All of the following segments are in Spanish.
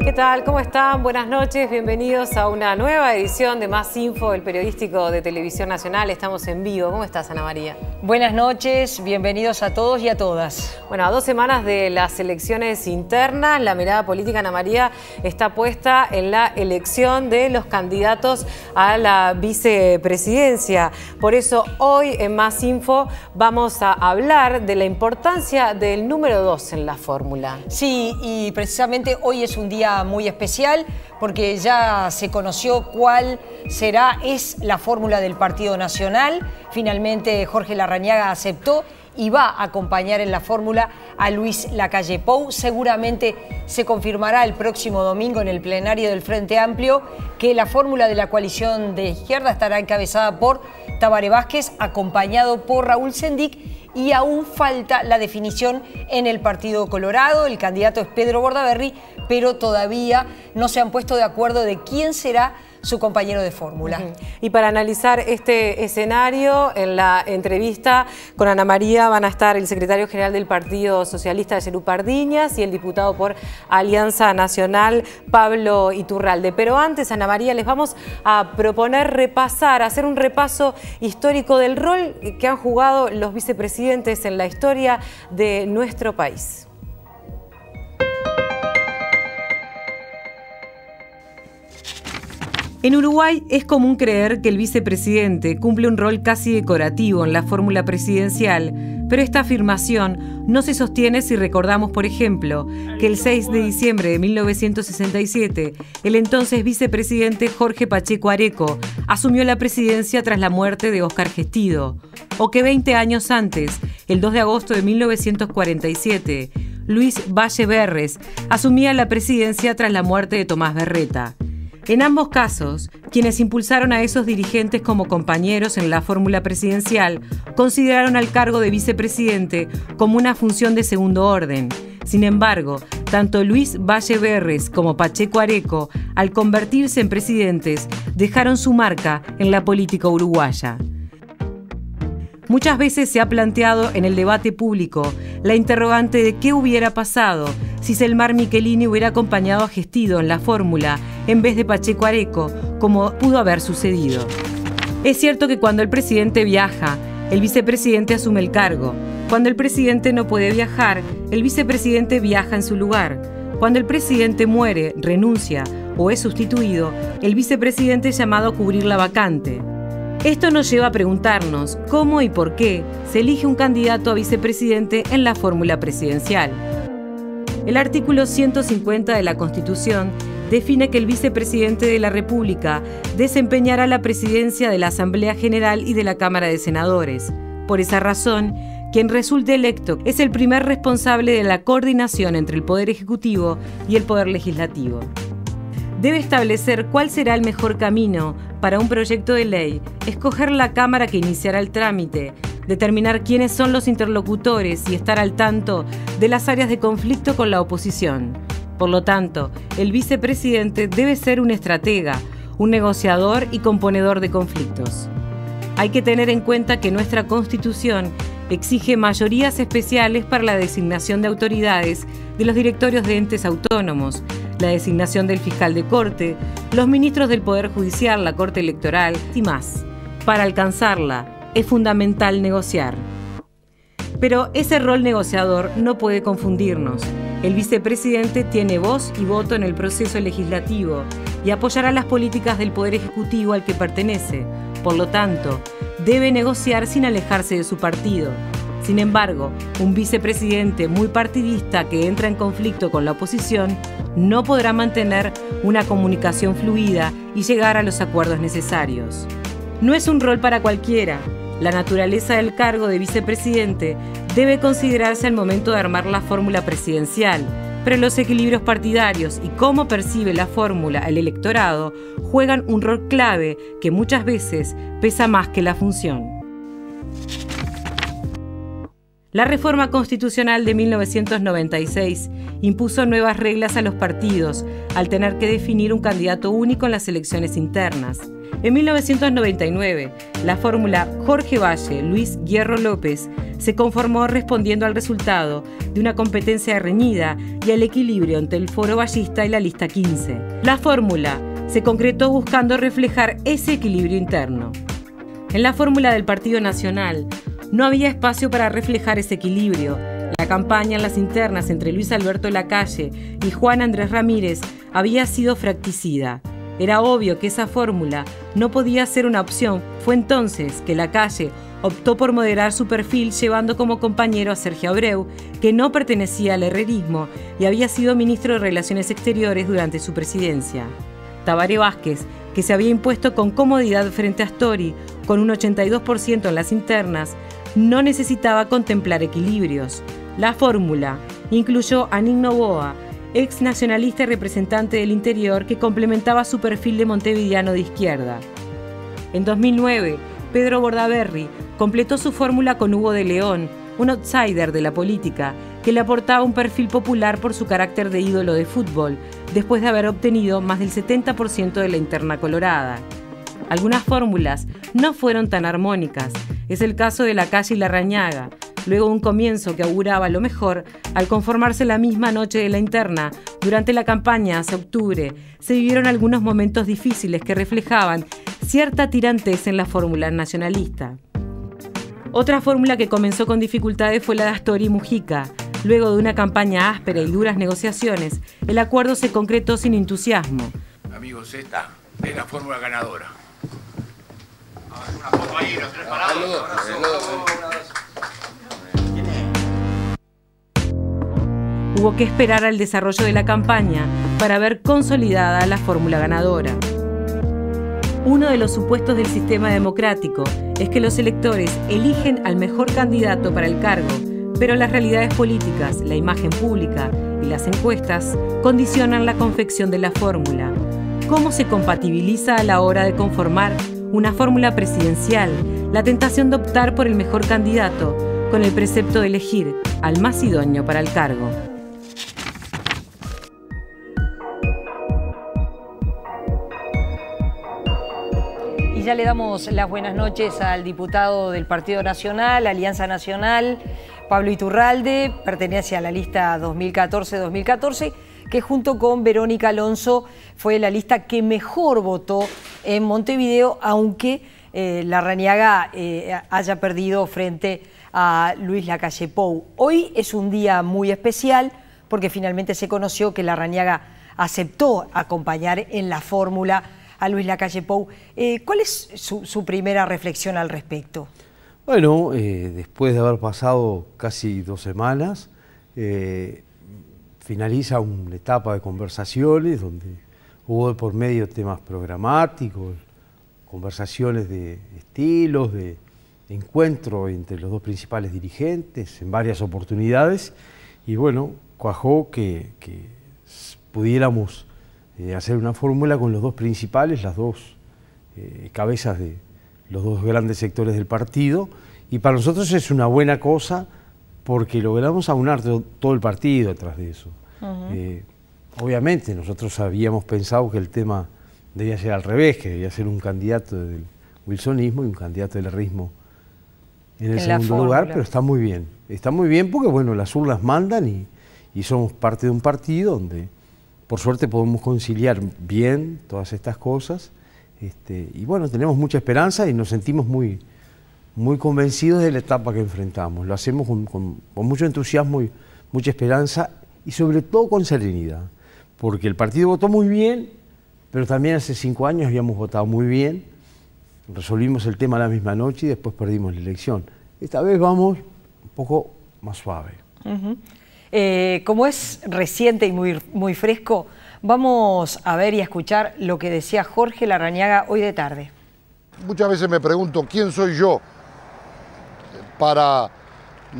¿Qué tal? ¿Cómo están? Buenas noches, bienvenidos a una nueva edición de Más Info, el periodístico de Televisión Nacional. Estamos en vivo. ¿Cómo estás, Ana María? Buenas noches, bienvenidos a todos y a todas. Bueno, a 2 semanas de las elecciones internas, la mirada política, Ana María, está puesta en la elección de los candidatos a la vicepresidencia. Por eso hoy en Más Info vamos a hablar de la importancia del número 2 en la fórmula. Sí, y precisamente hoy es un día muy especial porque ya se conoció cuál es la fórmula del Partido Nacional. Finalmente Jorge Larrañaga aceptó y va a acompañar en la fórmula a Luis Lacalle Pou. Seguramente se confirmará el próximo domingo en el plenario del Frente Amplio que la fórmula de la coalición de izquierda estará encabezada por Tabaré Vázquez, acompañado por Raúl Sendic, y aún falta la definición en el Partido Colorado. El candidato es Pedro Bordaberry, pero todavía no se han puesto de acuerdo de quién será su compañero de fórmula. Y para analizar este escenario, en la entrevista con Ana María van a estar el secretario general del Partido Socialista, Yerú Pardiñas, y el diputado por Alianza Nacional, Pablo Iturralde. Pero antes, Ana María, les vamos a proponer hacer un repaso histórico del rol que han jugado los vicepresidentes en la historia de nuestro país. En Uruguay es común creer que el vicepresidente cumple un rol casi decorativo en la fórmula presidencial, pero esta afirmación no se sostiene si recordamos, por ejemplo, que el 6 de diciembre de 1967, el entonces vicepresidente Jorge Pacheco Areco asumió la presidencia tras la muerte de Óscar Gestido, o que 20 años antes, el 2 de agosto de 1947, Luis Valle Berres asumía la presidencia tras la muerte de Tomás Berreta. En ambos casos, quienes impulsaron a esos dirigentes como compañeros en la fórmula presidencial consideraron al cargo de vicepresidente como una función de segundo orden. Sin embargo, tanto Luis Valle Berres como Pacheco Areco, al convertirse en presidentes, dejaron su marca en la política uruguaya. Muchas veces se ha planteado en el debate público la interrogante de qué hubiera pasado si Selmar Michelini hubiera acompañado a Gestido en la fórmula en vez de Pacheco Areco, como pudo haber sucedido. Es cierto que cuando el presidente viaja, el vicepresidente asume el cargo. Cuando el presidente no puede viajar, el vicepresidente viaja en su lugar. Cuando el presidente muere, renuncia o es sustituido, el vicepresidente es llamado a cubrir la vacante. Esto nos lleva a preguntarnos cómo y por qué se elige un candidato a vicepresidente en la fórmula presidencial. El artículo 150 de la Constitución define que el vicepresidente de la República desempeñará la presidencia de la Asamblea General y de la Cámara de Senadores. Por esa razón, quien resulte electo es el primer responsable de la coordinación entre el Poder Ejecutivo y el Poder Legislativo. Debe establecer cuál será el mejor camino para un proyecto de ley, escoger la Cámara que iniciará el trámite, determinar quiénes son los interlocutores y estar al tanto de las áreas de conflicto con la oposición. Por lo tanto, el vicepresidente debe ser un estratega, un negociador y componedor de conflictos. Hay que tener en cuenta que nuestra Constitución exige mayorías especiales para la designación de autoridades de los directorios de entes autónomos, la designación del fiscal de corte, los ministros del Poder Judicial, la Corte Electoral y más. Para alcanzarla, es fundamental negociar. Pero ese rol negociador no puede confundirnos. El vicepresidente tiene voz y voto en el proceso legislativo y apoyará las políticas del Poder Ejecutivo al que pertenece. Por lo tanto, debe negociar sin alejarse de su partido. Sin embargo, un vicepresidente muy partidista que entra en conflicto con la oposición no podrá mantener una comunicación fluida y llegar a los acuerdos necesarios. No es un rol para cualquiera. La naturaleza del cargo de vicepresidente debe considerarse al momento de armar la fórmula presidencial, pero los equilibrios partidarios y cómo percibe la fórmula el electorado juegan un rol clave que muchas veces pesa más que la función. La reforma constitucional de 1996 impuso nuevas reglas a los partidos al tener que definir un candidato único en las elecciones internas. En 1999, la fórmula Jorge Valle, Luis Hierro López se conformó respondiendo al resultado de una competencia reñida y al equilibrio entre el foro vallista y la lista 15. La fórmula se concretó buscando reflejar ese equilibrio interno. En la fórmula del Partido Nacional no había espacio para reflejar ese equilibrio. La campaña en las internas entre Luis Alberto Lacalle y Juan Andrés Ramírez había sido fracticida. Era obvio que esa fórmula no podía ser una opción. Fue entonces que Lacalle optó por moderar su perfil llevando como compañero a Sergio Abreu, que no pertenecía al herrerismo y había sido ministro de Relaciones Exteriores durante su presidencia. Tabaré Vázquez, que se había impuesto con comodidad frente a Astori, con un 82% en las internas, no necesitaba contemplar equilibrios. La fórmula incluyó a Nick Noboa, ex nacionalista y representante del interior que complementaba su perfil de montevideano de izquierda. En 2009, Pedro Bordaberry completó su fórmula con Hugo de León, un outsider de la política, que le aportaba un perfil popular por su carácter de ídolo de fútbol, después de haber obtenido más del 70% de la interna colorada. Algunas fórmulas no fueron tan armónicas. Es el caso de Lacalle y Larrañaga. Luego de un comienzo que auguraba lo mejor, al conformarse la misma noche de la interna, durante la campaña hacia octubre, se vivieron algunos momentos difíciles que reflejaban cierta tirantez en la fórmula nacionalista. Otra fórmula que comenzó con dificultades fue la de Astori y Mujica. Luego de una campaña áspera y duras negociaciones, el acuerdo se concretó sin entusiasmo. Amigos, esta es la fórmula ganadora. Una foto ahí, los tres parados. Hubo que esperar al desarrollo de la campaña para ver consolidada la fórmula ganadora. Uno de los supuestos del sistema democrático es que los electores eligen al mejor candidato para el cargo, pero las realidades políticas, la imagen pública y las encuestas condicionan la confección de la fórmula. ¿Cómo se compatibiliza a la hora de conformar una fórmula presidencial la tentación de optar por el mejor candidato con el precepto de elegir al más idóneo para el cargo? Y ya le damos las buenas noches al diputado del Partido Nacional, Alianza Nacional, Pablo Iturralde, pertenece a la lista 2014-2014, que junto con Verónica Alonso fue la lista que mejor votó en Montevideo, aunque Larrañaga haya perdido frente a Luis Lacalle Pou. Hoy es un día muy especial porque finalmente se conoció que Larrañaga aceptó acompañar en la fórmula a Luis Lacalle Pou. ¿Cuál es su primera reflexión al respecto? Bueno, después de haber pasado casi 2 semanas, finaliza una etapa de conversaciones donde hubo de por medio temas programáticos, conversaciones de estilos, de encuentro entre los dos principales dirigentes en varias oportunidades y bueno, cuajó que pudiéramos hacer una fórmula con los dos principales, las dos cabezas de los dos grandes sectores del partido, y para nosotros es una buena cosa porque logramos aunar todo el partido atrás de eso. Obviamente nosotros habíamos pensado que el tema debía ser al revés, que debía ser un candidato del wilsonismo y un candidato del herrismo en el segundo lugar, pero está muy bien. Está muy bien porque bueno, las urnas mandan y somos parte de un partido donde por suerte podemos conciliar bien todas estas cosas. Y bueno, tenemos mucha esperanza y nos sentimos muy convencidos de la etapa que enfrentamos. Lo hacemos con mucho entusiasmo y mucha esperanza y sobre todo con serenidad, porque el partido votó muy bien, pero también hace 5 años habíamos votado muy bien, resolvimos el tema la misma noche y después perdimos la elección. Esta vez vamos un poco más suave. Como es reciente y muy fresco, vamos a ver y a escuchar lo que decía Jorge Larrañaga hoy de tarde. Muchas veces me pregunto quién soy yo para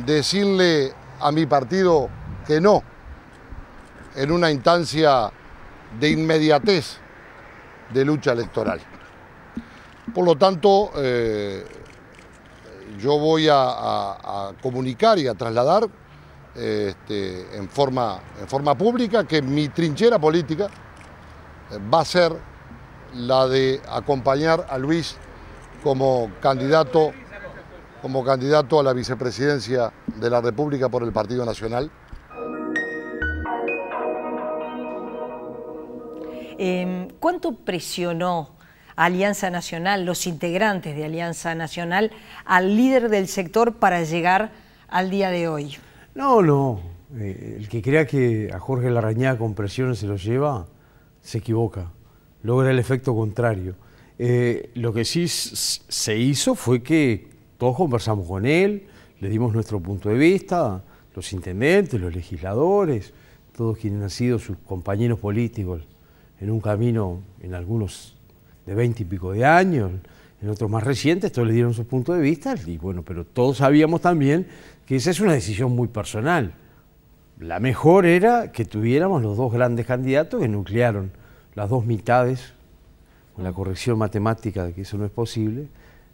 decirle a mi partido que no en una instancia de inmediatez de lucha electoral. Por lo tanto, yo voy a comunicar y a trasladar en forma pública que mi trinchera política va a ser la de acompañar a Luis como candidato a la vicepresidencia de la República por el Partido Nacional. ¿Cuánto presionó Alianza Nacional, los integrantes de Alianza Nacional, al líder del sector para llegar al día de hoy? No. El que crea que a Jorge Larrañaga con presiones se lo lleva, se equivoca. Logra el efecto contrario. Lo que sí se hizo fue que todos conversamos con él, le dimos nuestro punto de vista, los intendentes, los legisladores, todos quienes han sido sus compañeros políticos en un camino, en algunos de 20 y pico de años, en otros más recientes, todos le dieron su punto de vista, y bueno, pero todos sabíamos también que esa es una decisión muy personal. La mejor era que tuviéramos los dos grandes candidatos que nuclearon las dos mitades, con la corrección matemática de que eso no es posible,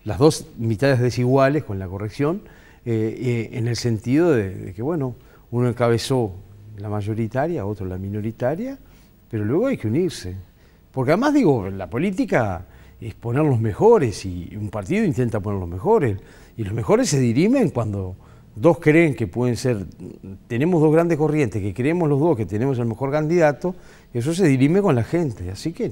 las dos mitades desiguales con la corrección, en el sentido de que, bueno, uno encabezó la mayoritaria, otro la minoritaria, pero luego hay que unirse. Porque además, digo, la política es poner los mejores y un partido intenta poner los mejores. Y los mejores se dirimen cuando dos creen que pueden ser, tenemos dos grandes corrientes, que creemos los dos que tenemos el mejor candidato, eso se dirime con la gente. Así que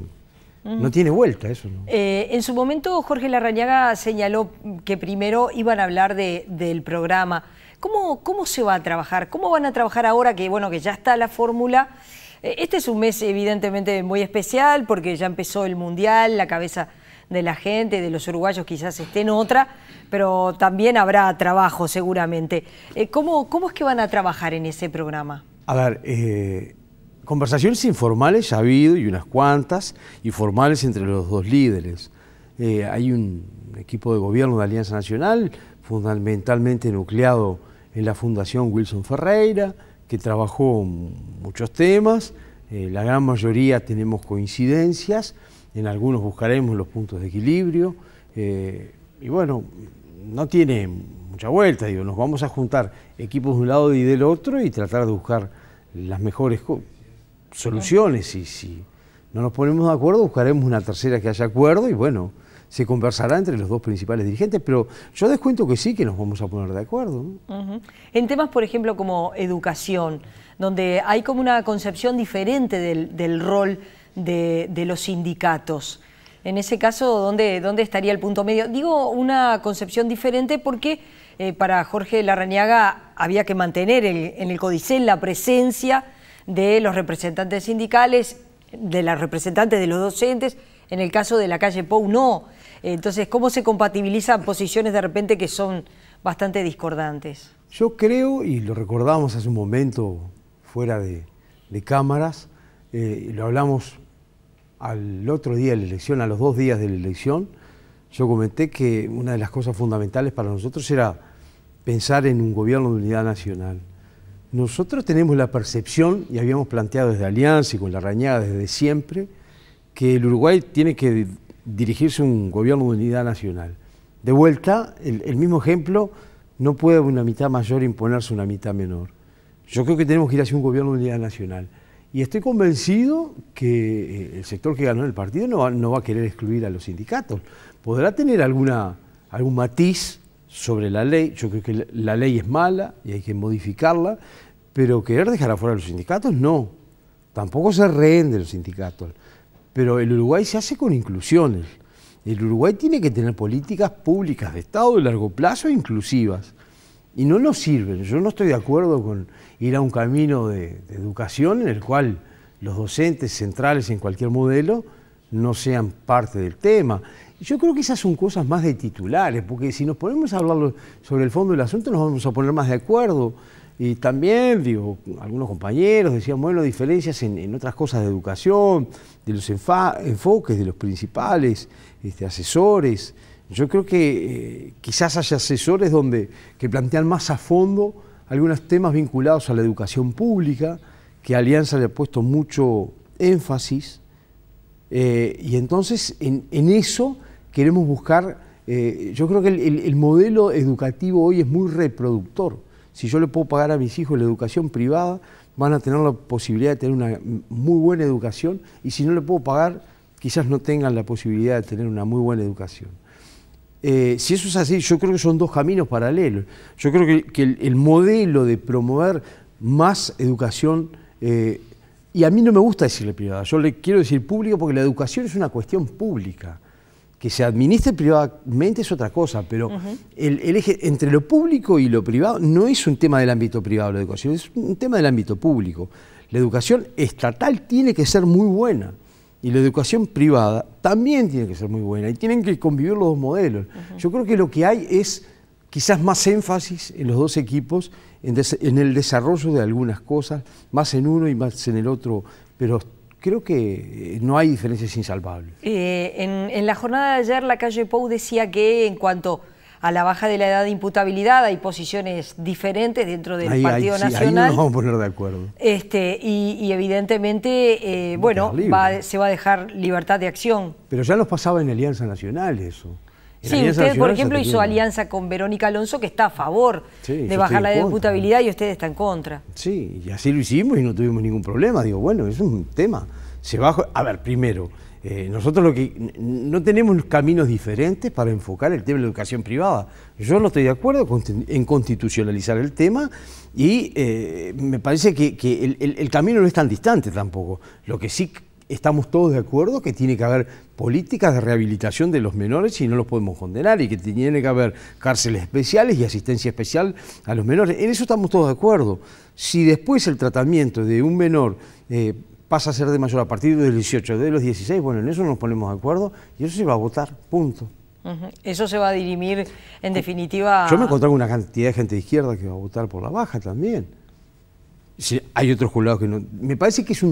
no tiene vuelta eso, ¿no? En su momento Jorge Larrañaga señaló que primero iban a hablar del programa. ¿Cómo se va a trabajar? ¿Cómo van a trabajar ahora que, bueno, que ya está la fórmula? Este es un mes evidentemente muy especial porque ya empezó el Mundial, la cabeza de la gente, de los uruguayos quizás esté en otra, pero también habrá trabajo seguramente. ¿Cómo es que van a trabajar en ese programa? A ver, conversaciones informales ha habido y unas cuantas, y formales entre los dos líderes. Hay un equipo de gobierno de Alianza Nacional, fundamentalmente nucleado en la Fundación Wilson Ferreira, que trabajó muchos temas, la gran mayoría tenemos coincidencias, en algunos buscaremos los puntos de equilibrio, y bueno, no tiene mucha vuelta, digo, nos vamos a juntar equipos de un lado y del otro y tratar de buscar las mejores soluciones, y si no nos ponemos de acuerdo buscaremos una tercera que haya acuerdo y bueno, se conversará entre los dos principales dirigentes, pero yo descuento que sí, que nos vamos a poner de acuerdo, ¿no? En temas, por ejemplo, como educación, donde hay como una concepción diferente del rol de los sindicatos. En ese caso, ¿dónde estaría el punto medio? Digo una concepción diferente porque para Jorge Larrañaga había que mantener en el Codicen la presencia de los representantes sindicales, de las representantes de los docentes. En el caso de la calle Pou, no. Entonces, ¿cómo se compatibilizan posiciones de repente que son bastante discordantes? Yo creo, y lo recordamos hace un momento fuera de cámaras, lo hablamos al otro día de la elección, a los 2 días de la elección, yo comenté que una de las cosas fundamentales para nosotros era pensar en un gobierno de unidad nacional. Nosotros tenemos la percepción, y habíamos planteado desde Alianza y con Larrañaga desde siempre, que el Uruguay tiene que dirigirse a un gobierno de unidad nacional. De vuelta, el mismo ejemplo, no puede una mitad mayor imponerse una mitad menor. Yo creo que tenemos que ir hacia un gobierno de unidad nacional. Y estoy convencido que el sector que ganó el partido no va a querer excluir a los sindicatos. Podrá tener algún matiz sobre la ley, yo creo que la ley es mala y hay que modificarla, pero querer dejar afuera a los sindicatos, no. Tampoco se rehén de los sindicatos. Pero el Uruguay se hace con inclusiones. El Uruguay tiene que tener políticas públicas de Estado de largo plazo inclusivas. Y no nos sirven. Yo no estoy de acuerdo con ir a un camino de educación en el cual los docentes centrales en cualquier modelo no sean parte del tema. Yo creo que esas son cosas más de titulares, porque si nos ponemos a hablar sobre el fondo del asunto nos vamos a poner más de acuerdo. Y también, digo, algunos compañeros decían, bueno, diferencias en otras cosas de educación, de los enfoques de los principales asesores. Yo creo que quizás haya asesores que plantean más a fondo algunos temas vinculados a la educación pública, que Alianza le ha puesto mucho énfasis, y entonces en eso queremos buscar, yo creo que el modelo educativo hoy es muy reproductor. Si yo le puedo pagar a mis hijos la educación privada, van a tener la posibilidad de tener una muy buena educación, y si no le puedo pagar, quizás no tengan la posibilidad de tener una muy buena educación. Si eso es así, yo creo que son dos caminos paralelos. Yo creo que el modelo de promover más educación, y a mí no me gusta decirle privada, yo le quiero decir público porque la educación es una cuestión pública. Que se administre privadamente es otra cosa, pero el eje entre lo público y lo privado no es un tema del ámbito privado la educación, es un tema del ámbito público. La educación estatal tiene que ser muy buena y la educación privada también tiene que ser muy buena y tienen que convivir los dos modelos. Yo creo que lo que hay es quizás más énfasis en los dos equipos, en el desarrollo de algunas cosas, más en uno y más en el otro, pero creo que no hay diferencias insalvables. En la jornada de ayer, Lacalle Pou decía que en cuanto a la baja de la edad de imputabilidad hay posiciones diferentes dentro del Partido Nacional. Ahí no nos vamos a poner de acuerdo. Y evidentemente, bueno, se va a dejar libertad de acción. Pero ya nos pasaba en Alianza Nacional eso. Sí, usted, por ejemplo, hizo alianza con Verónica Alonso, que está a favor de bajar la imputabilidad y usted está en contra. Sí, y así lo hicimos y no tuvimos ningún problema. Digo, bueno, es un tema. Se bajó. A ver, primero, nosotros no tenemos caminos diferentes para enfocar el tema de la educación privada. Yo no estoy de acuerdo en constitucionalizar el tema y me parece que el camino no es tan distante tampoco. Lo que sí estamos todos de acuerdo que tiene que haber políticas de rehabilitación de los menores y no los podemos condenar y que tiene que haber cárceles especiales y asistencia especial a los menores. En eso estamos todos de acuerdo. Si después el tratamiento de un menor pasa a ser de mayor a partir de los 18, de los 16, bueno, en eso nos ponemos de acuerdo y eso se va a votar, punto. Eso se va a dirimir en definitiva. Yo me encontré con una cantidad de gente de izquierda que va a votar por la baja también. Sí, hay otros jurados que no. Me parece que es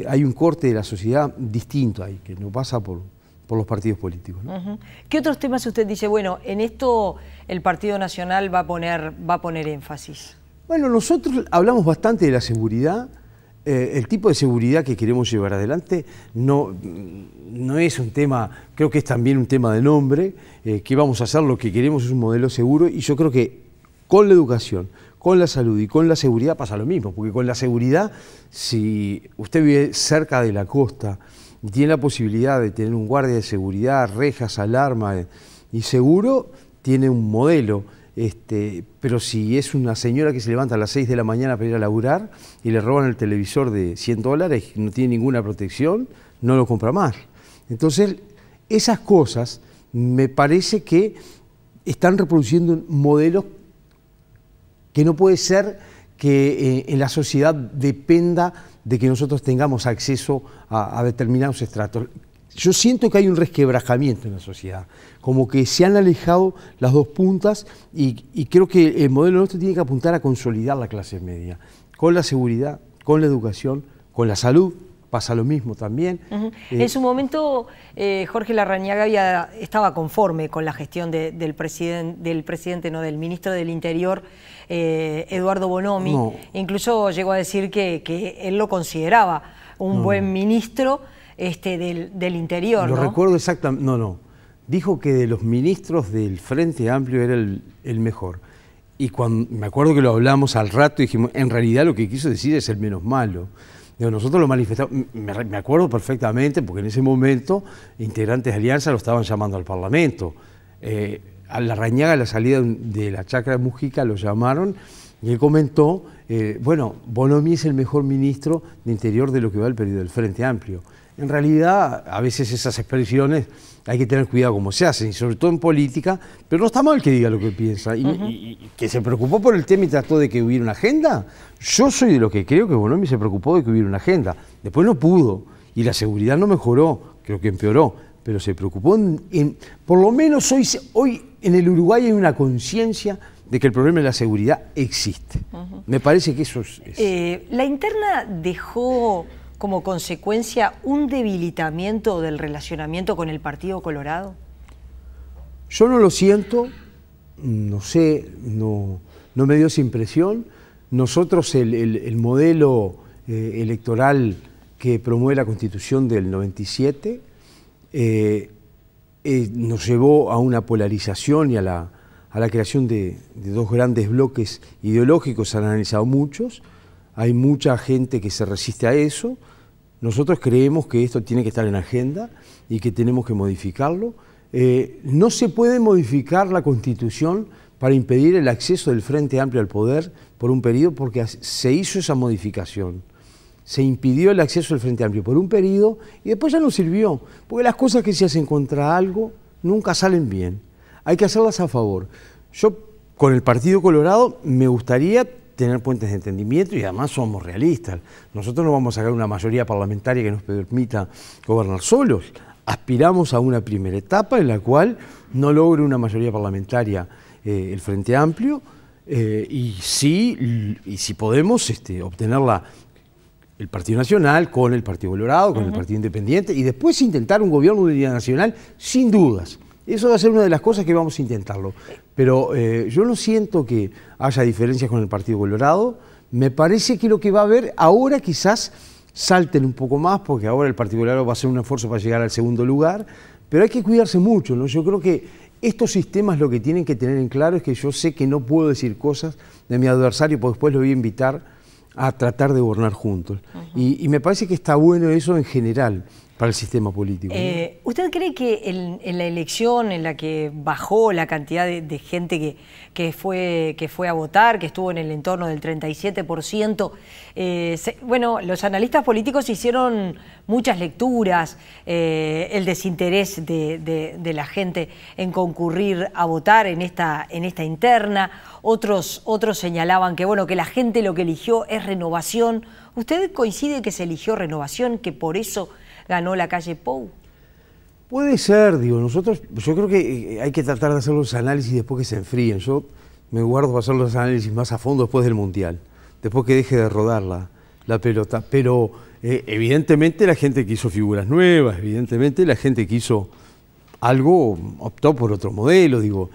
hay un corte de la sociedad distinto ahí, que no pasa por los partidos políticos, ¿no? ¿Qué otros temas usted dice, bueno, en esto el Partido Nacional va a poner énfasis? Bueno, nosotros hablamos bastante de la seguridad. El tipo de seguridad que queremos llevar adelante no es un tema, creo que es también un tema de nombre. ¿Qué vamos a hacer? Lo que queremos es un modelo seguro y yo creo que con la educación, con la salud y con la seguridad pasa lo mismo, porque con la seguridad, si usted vive cerca de la costa y tiene la posibilidad de tener un guardia de seguridad, rejas, alarma y seguro, tiene un modelo. Pero si es una señora que se levanta a las 6 de la mañana para ir a laburar y le roban el televisor de $100 y no tiene ninguna protección, no lo compra más. Entonces, esas cosas me parece que están reproduciendo modelos que no puede ser que en la sociedad dependa de que nosotros tengamos acceso a determinados estratos. Yo siento que hay un resquebrajamiento en la sociedad, como que se han alejado las dos puntas y creo que el modelo nuestro tiene que apuntar a consolidar la clase media, con la seguridad, con la educación, con la salud, pasa lo mismo también. En su momento, Jorge Larrañaga estaba conforme con la gestión del ministro del Interior, Eduardo Bonomi. No. Incluso llegó a decir que él lo consideraba un buen ministro del Interior. Lo recuerdo exactamente, dijo que de los ministros del Frente Amplio era el mejor. Y me acuerdo que lo hablamos al rato y dijimos, en realidad lo que quiso decir es el menos malo. Nosotros lo manifestamos, me acuerdo perfectamente, porque en ese momento integrantes de Alianza lo estaban llamando al Parlamento. A Larrañaga, a la salida de la Chacra de Mujica, lo llamaron y él comentó, bueno, Bonomi es el mejor ministro de Interior de lo que va el periodo del Frente Amplio. En realidad, a veces esas expresiones hay que tener cuidado cómo se hacen, y sobre todo en política, pero no está mal que diga lo que piensa. Y que se preocupó por el tema y trató de que hubiera una agenda. Yo soy de lo que creo que Bonomi se preocupó de que hubiera una agenda. Después no pudo, y la seguridad no mejoró, creo que empeoró, pero se preocupó por lo menos hoy en el Uruguay hay una conciencia de que el problema de la seguridad existe. Me parece que eso es... La interna dejó como consecuencia un debilitamiento del relacionamiento con el Partido Colorado. Yo no lo siento, no sé, no me dio esa impresión. Nosotros el modelo electoral que promueve la Constitución del 97 nos llevó a una polarización y a la creación de dos grandes bloques ideológicos. Se han analizado muchos, hay mucha gente que se resiste a eso. nosotros creemos que esto tiene que estar en agenda y que tenemos que modificarlo. No se puede modificar la Constitución para impedir el acceso del Frente Amplio al poder por un periodo, porque se hizo esa modificación. Se impidió el acceso del Frente Amplio por un periodo y después ya no sirvió, porque las cosas que se hacen contra algo nunca salen bien. Hay que hacerlas a favor. Yo, con el Partido Colorado, me gustaría tener puentes de entendimiento y además somos realistas. Nosotros no vamos a sacar una mayoría parlamentaria que nos permita gobernar solos. Aspiramos a una primera etapa en la cual no logre una mayoría parlamentaria el Frente Amplio y si podemos obtenerla el Partido Nacional con el Partido Colorado, con el Partido Independiente y después intentar un gobierno de unidad nacional sin dudas. Eso va a ser una de las cosas que vamos a intentarlo. Pero yo no siento que haya diferencias con el Partido Colorado. Me parece que lo que va a haber ahora quizás salten un poco más, porque ahora el Partido Colorado va a hacer un esfuerzo para llegar al segundo lugar, pero hay que cuidarse mucho, ¿no? Yo creo que estos sistemas lo que tienen que tener en claro es que yo sé que no puedo decir cosas de mi adversario, porque después lo voy a invitar a tratar de gobernar juntos. Y me parece que está bueno eso en general para el sistema político. ¿Usted cree que en la elección en la que bajó la cantidad de gente que fue a votar, que estuvo en el entorno del 37%, bueno, los analistas políticos hicieron muchas lecturas, el desinterés de la gente en concurrir a votar en esta interna, otros señalaban que, bueno, que la gente lo que eligió es Renovación. ¿Usted coincide que se eligió Renovación, que por eso ganó la calle Pou? Puede ser, digo, yo creo que hay que tratar de hacer los análisis después que se enfríen. Yo me guardo para hacer los análisis más a fondo después del Mundial, después que deje de rodar la pelota. Pero evidentemente la gente que hizo figuras nuevas, evidentemente la gente que hizo algo optó por otro modelo, digo.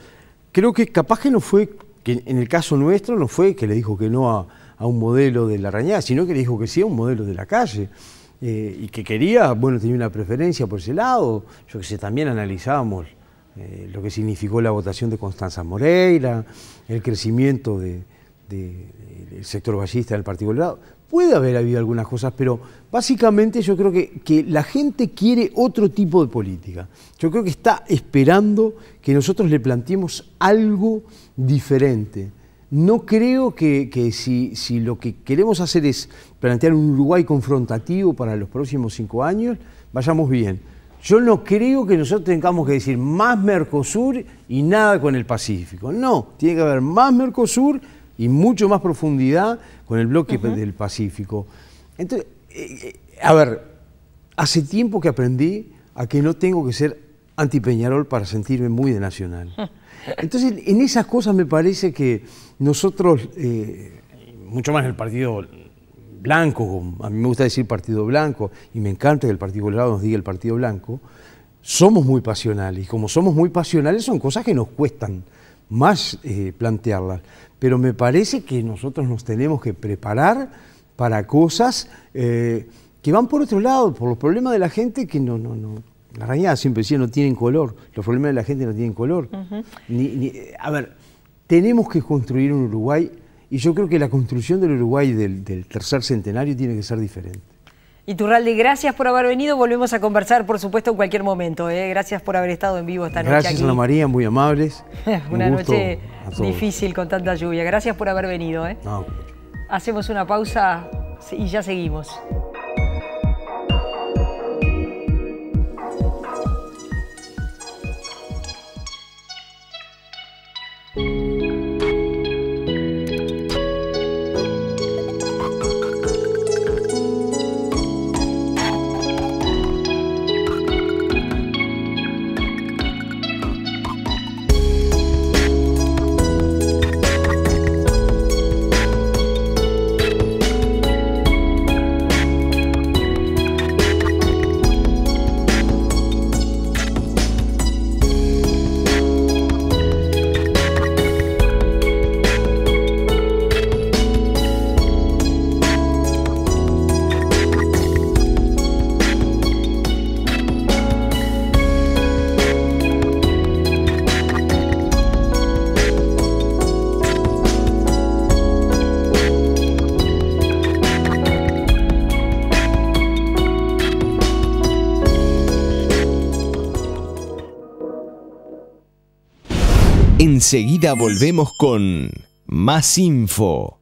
Creo que capaz que no fue, que en el caso nuestro no fue que le dijo que no a un modelo de Larrañaga, sino que le dijo que sí a un modelo de la calle. Y que quería, bueno, tenía una preferencia por ese lado. Yo que sé, también analizábamos lo que significó la votación de Constanza Moreira, el crecimiento del sector ballista del Partido Colorado. Puede haber habido algunas cosas, pero básicamente yo creo que la gente quiere otro tipo de política. Yo creo que está esperando que nosotros le planteemos algo diferente. No creo que si lo que queremos hacer es plantear un Uruguay confrontativo para los próximos 5 años, vayamos bien. Yo no creo que nosotros tengamos que decir más Mercosur y nada con el Pacífico. No, tiene que haber más Mercosur y mucho más profundidad con el bloque del Pacífico. Entonces, a ver, hace tiempo que aprendí a que no tengo que ser anti-Peñarol para sentirme muy de Nacional. Entonces, en esas cosas me parece que nosotros, mucho más en el Partido Blanco, a mí me gusta decir Partido Blanco, y me encanta que el Partido Colorado nos diga el Partido Blanco, somos muy pasionales, y como somos muy pasionales son cosas que nos cuestan más plantearlas, pero me parece que nosotros nos tenemos que preparar para cosas que van por otro lado, por los problemas de la gente que no. Larrañaga siempre decía, no tienen color, los problemas de la gente no tienen color. A ver, tenemos que construir un Uruguay, y yo creo que la construcción del Uruguay del tercer centenario tiene que ser diferente. Iturralde, gracias por haber venido, volvemos a conversar, por supuesto, en cualquier momento. Gracias por haber estado en vivo esta noche. Gracias, Ana María, muy amables. Una noche difícil con tanta lluvia. Gracias por haber venido. No. Hacemos una pausa y ya seguimos. Enseguida volvemos con más info.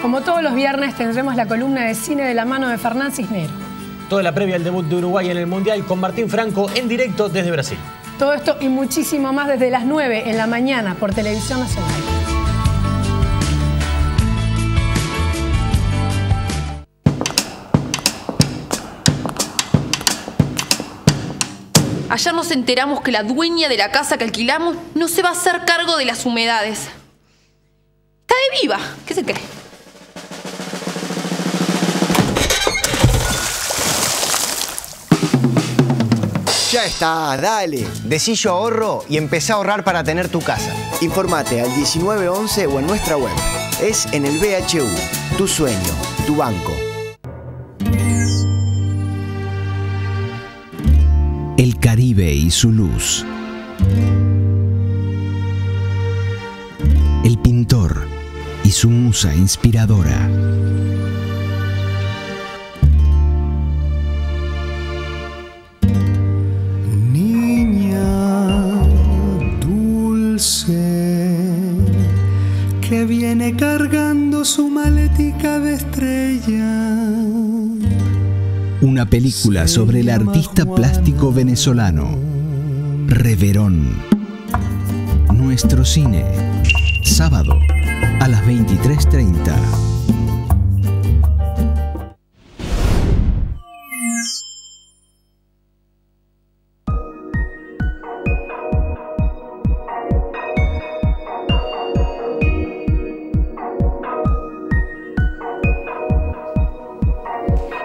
Como todos los viernes tendremos la columna de cine de la mano de Fernán Cisnero. Toda la previa al debut de Uruguay en el Mundial con Martín Franco en directo desde Brasil. Todo esto y muchísimo más desde las 9 en la mañana por Televisión Nacional. Ayer nos enteramos que la dueña de la casa que alquilamos no se va a hacer cargo de las humedades. Está de viva. ¿Qué se cree? Ya está, dale. Decí Yo Ahorro y empezá a ahorrar para tener tu casa. Informate al 1911 o en nuestra web. Es en el BHU. Tu sueño, tu banco. El Caribe y su luz. El pintor y su musa inspiradora. Que viene cargando su maletica de estrella. Una película sobre el artista plástico venezolano, Reverón. Nuestro cine, sábado a las 23:30.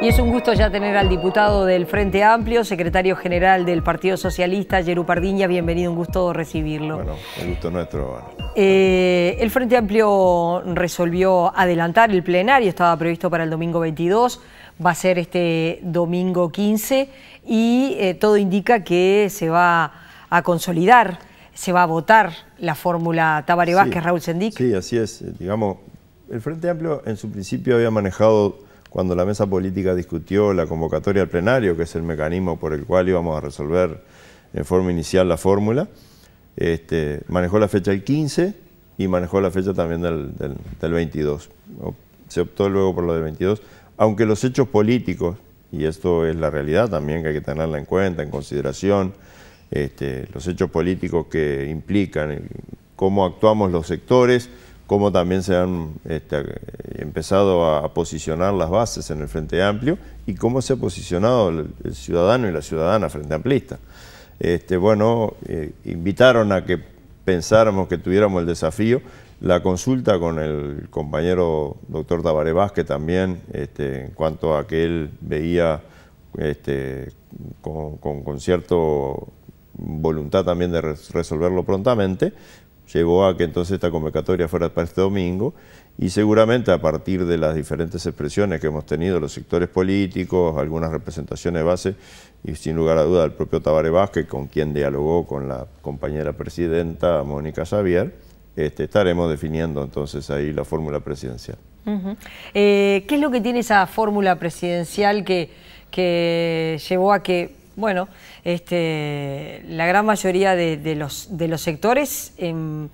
Y es un gusto ya tener al diputado del Frente Amplio, secretario general del Partido Socialista, Yeru Pardiñas. Bienvenido, un gusto recibirlo. Bueno, el gusto nuestro. Bueno. El Frente Amplio resolvió adelantar el plenario, estaba previsto para el domingo 22, va a ser este domingo 15 y todo indica que se va a consolidar, se va a votar la fórmula Tabaré Vázquez-Raúl Sendic. Sí, así es. Digamos, el Frente Amplio en su principio había manejado, cuando la mesa política discutió la convocatoria al plenario, que es el mecanismo por el cual íbamos a resolver en forma inicial la fórmula, manejó la fecha del 15 y manejó la fecha también del 22. Se optó luego por lo del 22, aunque los hechos políticos, y esto es la realidad también que hay que tenerla en cuenta, en consideración, los hechos políticos que implican cómo actuamos los sectores, cómo también se han empezado a posicionar las bases en el Frente Amplio y cómo se ha posicionado el ciudadano y la ciudadana frente amplista. Invitaron a que pensáramos, que tuviéramos el desafío, la consulta con el compañero doctor Tabaré Vázquez también, en cuanto a que él veía con cierta voluntad también de resolverlo prontamente, llevó a que entonces esta convocatoria fuera para este domingo y seguramente a partir de las diferentes expresiones que hemos tenido los sectores políticos, algunas representaciones de base y sin lugar a duda el propio Tabaré Vázquez, con quien dialogó con la compañera presidenta Mónica Xavier, estaremos definiendo entonces ahí la fórmula presidencial. ¿Qué es lo que tiene esa fórmula presidencial que llevó a que la gran mayoría de los sectores en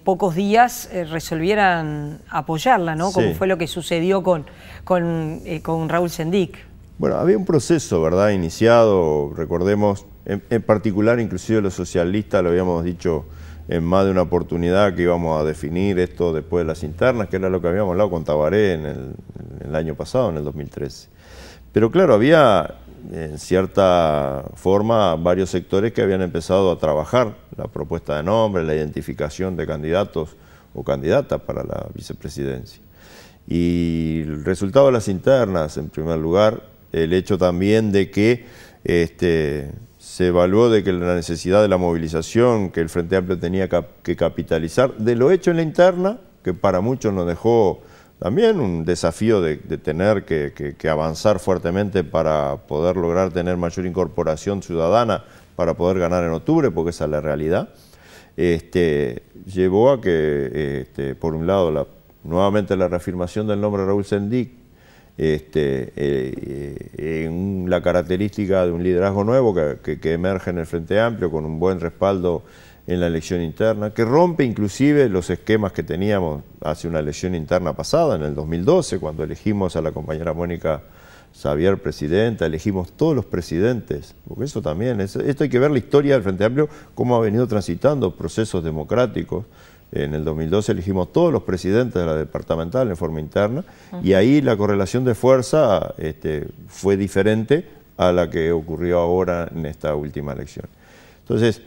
pocos días resolvieran apoyarla, ¿no? Sí. Como fue lo que sucedió con Raúl Sendic? Bueno, había un proceso, ¿verdad?, iniciado, recordemos, en particular inclusive los socialistas lo habíamos dicho en más de una oportunidad que íbamos a definir esto después de las internas, que era lo que habíamos hablado con Tabaré en el año pasado, en el 2013. Pero claro, había en cierta forma varios sectores que habían empezado a trabajar la propuesta de nombre, la identificación de candidatos o candidatas para la vicepresidencia. Y el resultado de las internas, en primer lugar, el hecho también de que se evaluó de que la necesidad de la movilización que el Frente Amplio tenía que capitalizar, de lo hecho en la interna, que para muchos nos dejó también un desafío de tener que avanzar fuertemente para poder lograr tener mayor incorporación ciudadana para poder ganar en octubre, porque esa es la realidad, llevó a que, por un lado, nuevamente la reafirmación del nombre de Raúl Sendic la característica de un liderazgo nuevo que emerge en el Frente Amplio con un buen respaldo en la elección interna, que rompe inclusive los esquemas que teníamos hace una elección interna pasada, en el 2012, cuando elegimos a la compañera Mónica Xavier presidenta, elegimos todos los presidentes, porque eso también, esto hay que ver la historia del Frente Amplio, cómo ha venido transitando procesos democráticos. En el 2012 elegimos todos los presidentes de la departamental en forma interna, y ahí la correlación de fuerza fue diferente a la que ocurrió ahora en esta última elección. Entonces,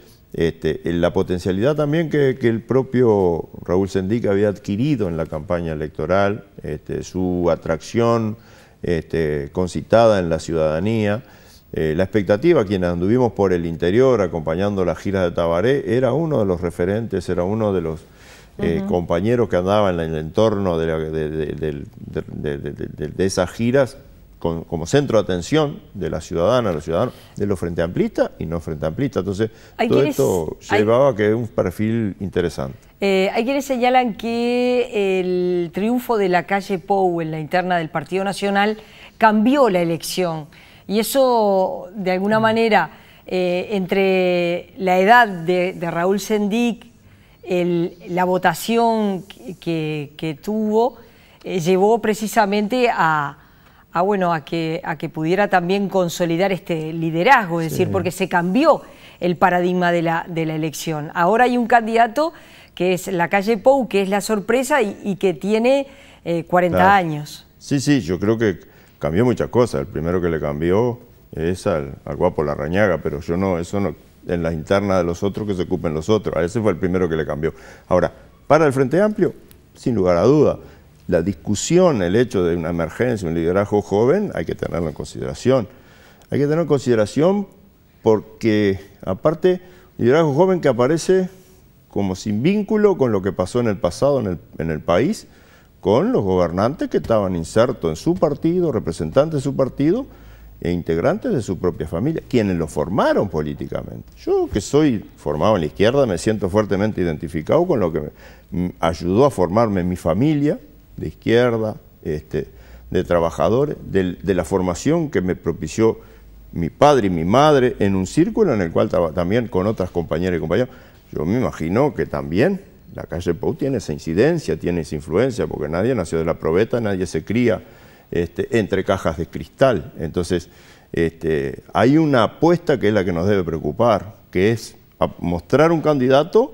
la potencialidad también que el propio Raúl Sendic había adquirido en la campaña electoral, su atracción concitada en la ciudadanía, la expectativa, quienes anduvimos por el interior acompañando las giras de Tabaré, era uno de los referentes, era uno de los compañeros que andaban en el entorno de esas giras como centro de atención de la ciudadana, los ciudadanos, de los frente amplistas y no frente amplistas. Entonces, todo esto llevaba a que es un perfil interesante. Hay quienes señalan que el triunfo de la calle Pou en la interna del Partido Nacional cambió la elección. Y eso, de alguna manera, entre la edad de Raúl Sendic, la votación que tuvo, llevó precisamente a que pudiera también consolidar este liderazgo, es decir, porque se cambió el paradigma de la elección. Ahora hay un candidato que es la calle Pou, que es la sorpresa y que tiene 40 años. Sí, yo creo que cambió muchas cosas. El primero que le cambió es al guapo Larrañaga, pero eso no, en las internas de los otros que se ocupen los otros. A ese fue el primero que le cambió. Ahora, para el Frente Amplio, sin lugar a duda, la discusión, el hecho de una emergencia, un liderazgo joven, hay que tenerlo en consideración. Hay que tenerlo en consideración porque, aparte, liderazgo joven que aparece como sin vínculo con lo que pasó en el pasado en el país, con los gobernantes que estaban insertos en su partido, representantes de su partido e integrantes de su propia familia, quienes lo formaron políticamente. Yo, que soy formado en la izquierda, me siento fuertemente identificado con lo que me ayudó a formarme mi familia, de izquierda, de trabajadores, de la formación que me propició mi padre y mi madre en un círculo en el cual también con otras compañeras y compañeros. Yo me imagino que también la calle Pou tiene esa incidencia, tiene esa influencia, porque nadie nació de la probeta, nadie se cría entre cajas de cristal. Entonces, hay una apuesta que es la que nos debe preocupar, que es mostrar un candidato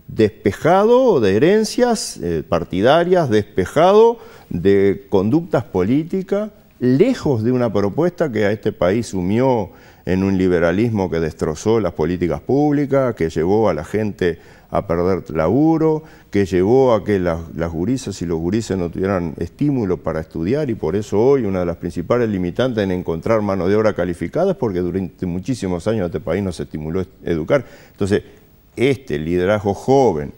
despejado de herencias partidarias, despejado de conductas políticas, lejos de una propuesta que a este país sumió en un liberalismo que destrozó las políticas públicas, que llevó a la gente a perder laburo, que llevó a que las gurisas y los gurises no tuvieran estímulo para estudiar, y por eso hoy una de las principales limitantes en encontrar mano de obra calificada es porque durante muchísimos años este país no se estimuló a educar. Entonces, este liderazgo joven,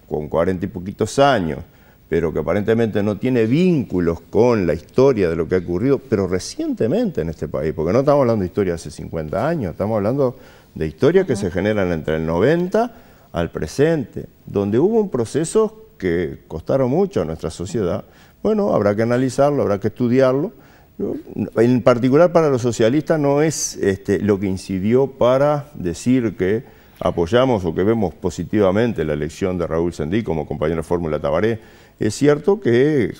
con 40 y poquitos años, pero que aparentemente no tiene vínculos con la historia de lo que ha ocurrido, pero recientemente en este país, porque no estamos hablando de historia de hace 50 años, estamos hablando de historias que se generan entre el 90 al presente, donde hubo un proceso que costaron mucho a nuestra sociedad. Bueno, habrá que analizarlo, habrá que estudiarlo. En particular para los socialistas no es lo que incidió para decir que apoyamos o que vemos positivamente la elección de Raúl Sendic como compañero de fórmula Tabaré. Es cierto que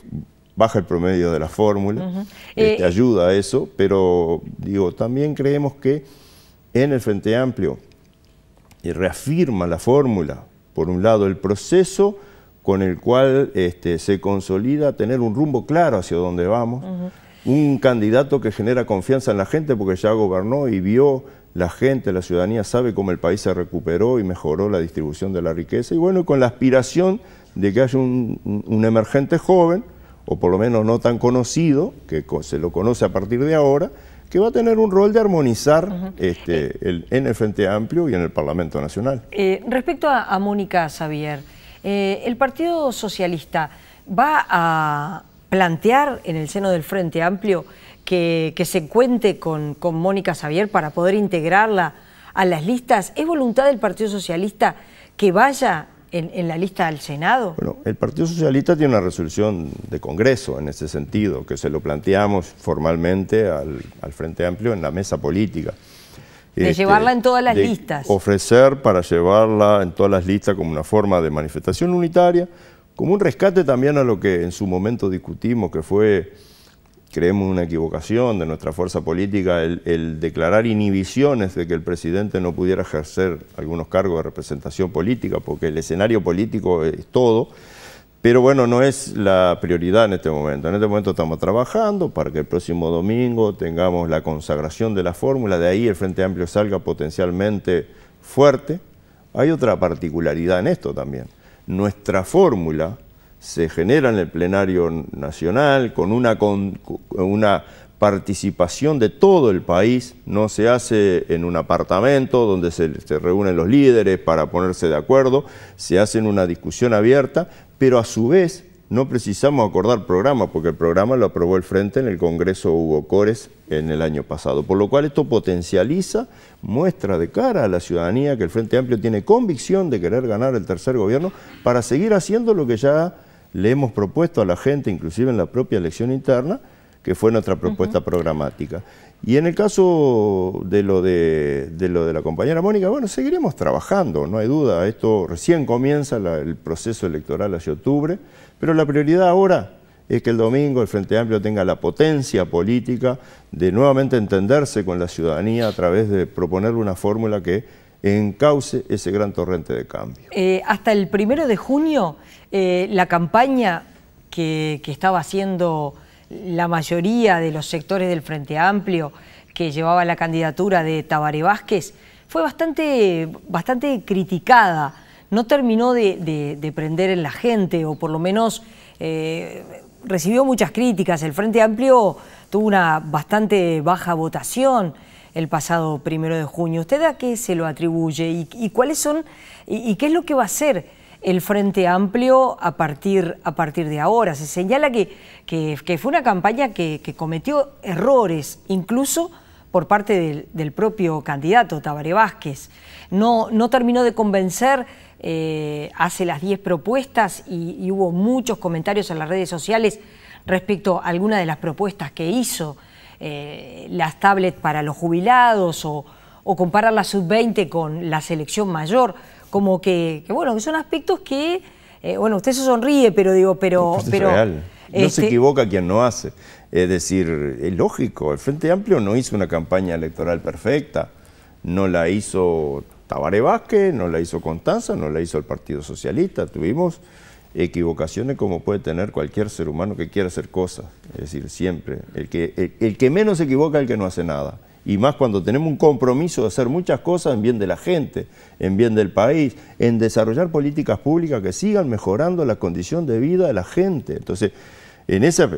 baja el promedio de la fórmula, ayuda a eso, pero digo, también creemos que en el Frente Amplio reafirma la fórmula, por un lado, el proceso con el cual se consolida tener un rumbo claro hacia dónde vamos, un candidato que genera confianza en la gente porque ya gobernó y vio la gente, la ciudadanía sabe cómo el país se recuperó y mejoró la distribución de la riqueza, y bueno, con la aspiración de que haya un emergente joven, o por lo menos no tan conocido, que se lo conoce a partir de ahora, que va a tener un rol de armonizar en el Frente Amplio y en el Parlamento Nacional. Respecto a Mónica Xavier, ¿el Partido Socialista va a plantear en el seno del Frente Amplio que se cuente con Mónica Xavier para poder integrarla a las listas? ¿Es voluntad del Partido Socialista que vaya en la lista del Senado? Bueno, el Partido Socialista tiene una resolución de Congreso en ese sentido, que se lo planteamos formalmente al Frente Amplio en la mesa política. De llevarla en todas las listas. Ofrecer para llevarla en todas las listas como una forma de manifestación unitaria, como un rescate también a lo que en su momento discutimos, que fue, creemos, una equivocación de nuestra fuerza política, el declarar inhibiciones de que el presidente no pudiera ejercer algunos cargos de representación política, porque el escenario político es todo, pero bueno, no es la prioridad en este momento. En este momento estamos trabajando para que el próximo domingo tengamos la consagración de la fórmula, de ahí el Frente Amplio salga potencialmente fuerte. Hay otra particularidad en esto también. Nuestra fórmula se genera en el plenario nacional con una participación de todo el país, no se hace en un apartamento donde se reúnen los líderes para ponerse de acuerdo, se hace en una discusión abierta, pero a su vez no precisamos acordar programa, porque el programa lo aprobó el Frente en el Congreso Hugo Cores en el año pasado, por lo cual esto potencializa, muestra de cara a la ciudadanía que el Frente Amplio tiene convicción de querer ganar el tercer gobierno para seguir haciendo lo que ya le hemos propuesto a la gente, inclusive en la propia elección interna, que fue nuestra propuesta programática. Y en el caso de lo de la compañera Mónica, bueno, seguiremos trabajando, no hay duda. Esto recién comienza el proceso electoral hacia octubre, pero la prioridad ahora es que el domingo el Frente Amplio tenga la potencia política de nuevamente entenderse con la ciudadanía a través de proponerle una fórmula que encauce ese gran torrente de cambio. Hasta el 1 de junio, la campaña que estaba haciendo la mayoría de los sectores del Frente Amplio, que llevaba la candidatura de Tabaré Vázquez, fue bastante criticada. No terminó de prender en la gente, o por lo menos recibió muchas críticas. El Frente Amplio tuvo una bastante baja votación el pasado 1 de junio. ¿Usted a qué se lo atribuye? ¿Y cuáles son, y qué es lo que va a hacer el Frente Amplio a partir de ahora? Se señala que fue una campaña que cometió errores, incluso por parte del propio candidato, Tabaré Vázquez. No terminó de convencer, hace las 10 propuestas y hubo muchos comentarios en las redes sociales respecto a algunas de las propuestas que hizo, las tablets para los jubilados o comparar la sub-20 con la selección mayor, como que son aspectos que, usted se sonríe, pero digo, pero es real. No se equivoca quien no hace. Es decir, es lógico, el Frente Amplio no hizo una campaña electoral perfecta, no la hizo Tabaré Vázquez, no la hizo Constanza, no la hizo el Partido Socialista. Tuvimos equivocaciones como puede tener cualquier ser humano que quiera hacer cosas. Es decir, siempre, el que menos se equivoca es el que no hace nada. Y más cuando tenemos un compromiso de hacer muchas cosas en bien de la gente, en bien del país, en desarrollar políticas públicas que sigan mejorando la condición de vida de la gente. Entonces, en esa,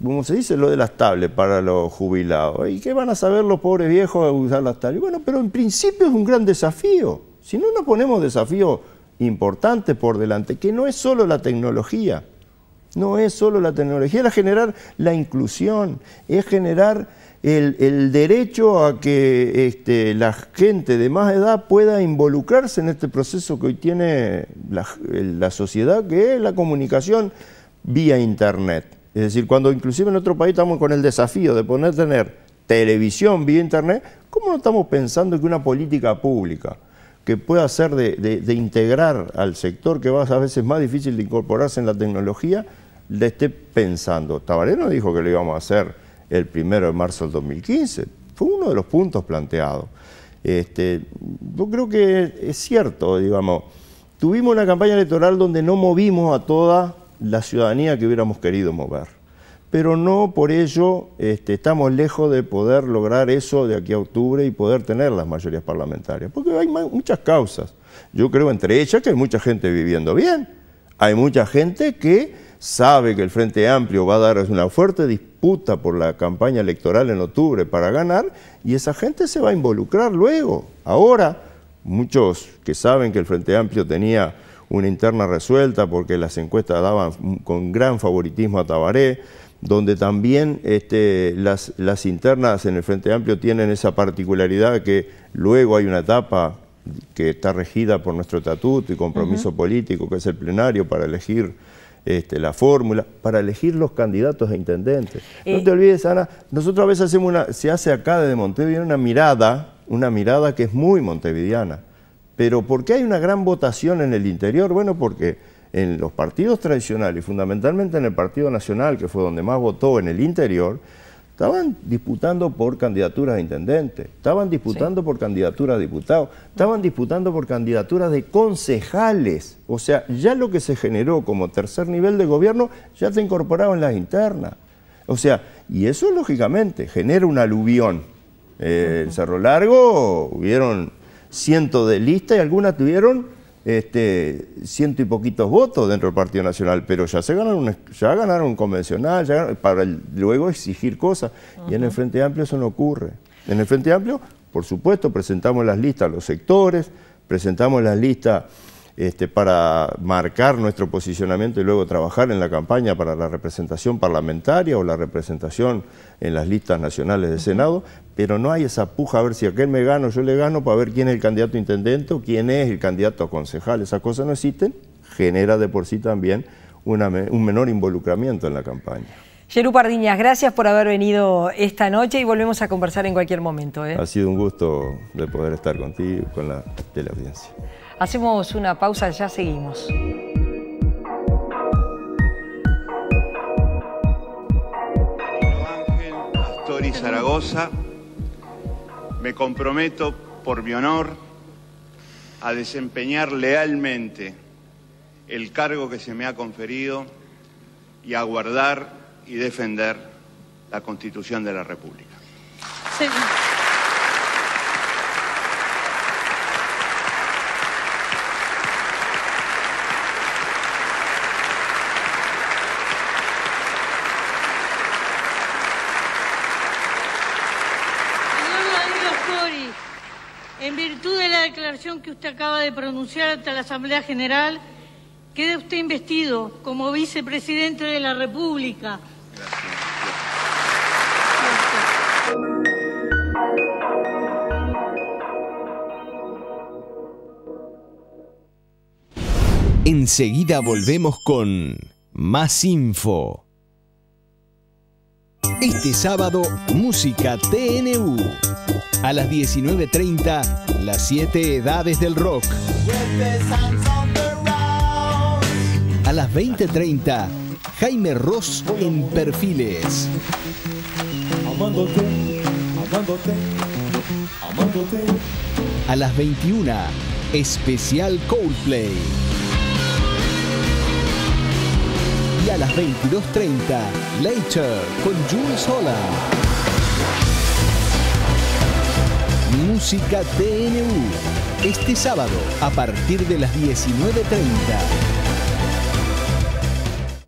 como se dice, lo de las tablets para los jubilados. ¿Y qué van a saber los pobres viejos a usar las tablets? Bueno, pero en principio es un gran desafío. Si no nos ponemos desafíos importantes por delante, que no es solo la tecnología, no es solo la tecnología, es generar la inclusión, es generar el derecho a que la gente de más edad pueda involucrarse en este proceso que hoy tiene la sociedad, que es la comunicación vía Internet. Es decir, cuando inclusive en nuestro país estamos con el desafío de tener televisión vía Internet, ¿cómo no estamos pensando que una política pública que pueda ser de integrar al sector que va a veces más difícil de incorporarse en la tecnología, le esté pensando? Tabaré no dijo que lo íbamos a hacer el 1 de marzo del 2015, fue uno de los puntos planteados. Yo creo que es cierto, digamos, tuvimos una campaña electoral donde no movimos a toda la ciudadanía que hubiéramos querido mover, pero no por ello estamos lejos de poder lograr eso de aquí a octubre y poder tener las mayorías parlamentarias, porque hay muchas causas. Yo creo entre ellas que hay mucha gente viviendo bien, hay mucha gente que sabe que el Frente Amplio va a dar una fuerte disputa por la campaña electoral en octubre para ganar, y esa gente se va a involucrar luego. Ahora, muchos que saben que el Frente Amplio tenía una interna resuelta porque las encuestas daban con gran favoritismo a Tabaré, donde también las internas en el Frente Amplio tienen esa particularidad que luego hay una etapa que está regida por nuestro estatuto y compromiso político, que es el plenario, para elegir la fórmula, para elegir los candidatos a intendentes. No te olvides, Ana, nosotros a veces hacemos se hace acá desde Montevideo una mirada que es muy montevideana. Pero ¿por qué hay una gran votación en el interior? Bueno, porque en los partidos tradicionales, y fundamentalmente en el Partido Nacional, que fue donde más votó en el interior, estaban disputando por candidaturas de intendentes, estaban disputando por candidaturas de diputados, estaban disputando por candidaturas de concejales. O sea, ya lo que se generó como tercer nivel de gobierno ya se incorporaba en las internas. O sea, y eso lógicamente genera un aluvión. El Cerro Largo hubieron cientos de listas y algunas tuvieron ciento y poquitos votos dentro del Partido Nacional, pero ya ganaron un convencional, para luego exigir cosas. Y en el Frente Amplio eso no ocurre. En el Frente Amplio, por supuesto, presentamos las listas a los sectores, presentamos las listas para marcar nuestro posicionamiento y luego trabajar en la campaña para la representación parlamentaria o la representación en las listas nacionales de Senado, pero no hay esa puja a ver si aquel me gano, yo le gano, para ver quién es el candidato a intendente o quién es el candidato a concejal. Esas cosas no existen, genera de por sí también un menor involucramiento en la campaña. Yerú Pardiñas, gracias por haber venido esta noche y volvemos a conversar en cualquier momento. Ha sido un gusto de poder estar contigo y con la teleaudiencia. Hacemos una pausa, ya seguimos. Ángel Astori Zaragoza, me comprometo por mi honor a desempeñar lealmente el cargo que se me ha conferido y a guardar y defender la Constitución de la República. Sí. En virtud de la declaración que usted acaba de pronunciar ante la Asamblea General, queda usted investido como vicepresidente de la República. Enseguida volvemos con más info. Este sábado, música TNU. A las 19:30, las 7 edades del rock. A las 20:30, Jaime Ross en Perfiles. A las 21, especial Coldplay. Y a las 22:30, Later con Jules Holland. Música TNU. Este sábado, a partir de las 19:30.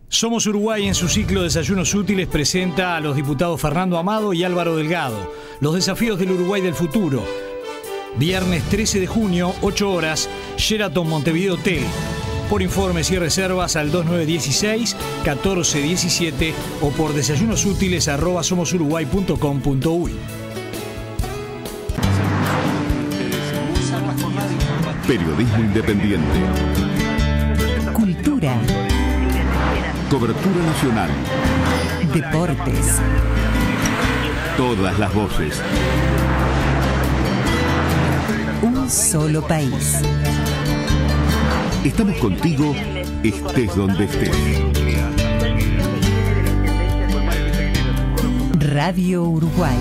Somos Uruguay en su ciclo Desayunos Útiles presenta a los diputados Fernando Amado y Álvaro Delgado. Los desafíos del Uruguay del futuro. Viernes 13 de junio, 8 horas, Sheraton Montevideo Hotel. Por informes y reservas al 2916-1417 o por desayunosútiles@somosuruguay.com.uy. Periodismo independiente. Cultura. Cobertura nacional. Deportes. Todas las voces. Un solo país. Estamos contigo, estés donde estés. Radio Uruguay.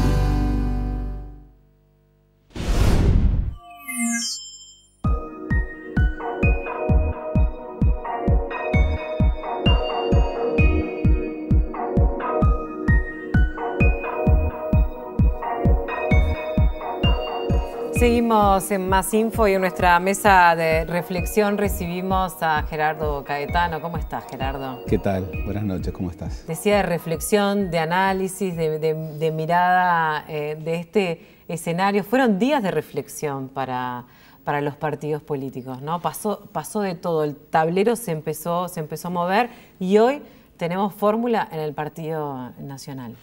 Seguimos en Más Info y en nuestra mesa de reflexión recibimos a Gerardo Caetano. ¿Cómo estás, Gerardo? ¿Qué tal? Buenas noches, ¿cómo estás? Decía de reflexión, de análisis, de mirada de este escenario. Fueron días de reflexión para los partidos políticos, ¿no? Pasó de todo, el tablero se empezó a mover y hoy tenemos fórmula en el Partido Nacional.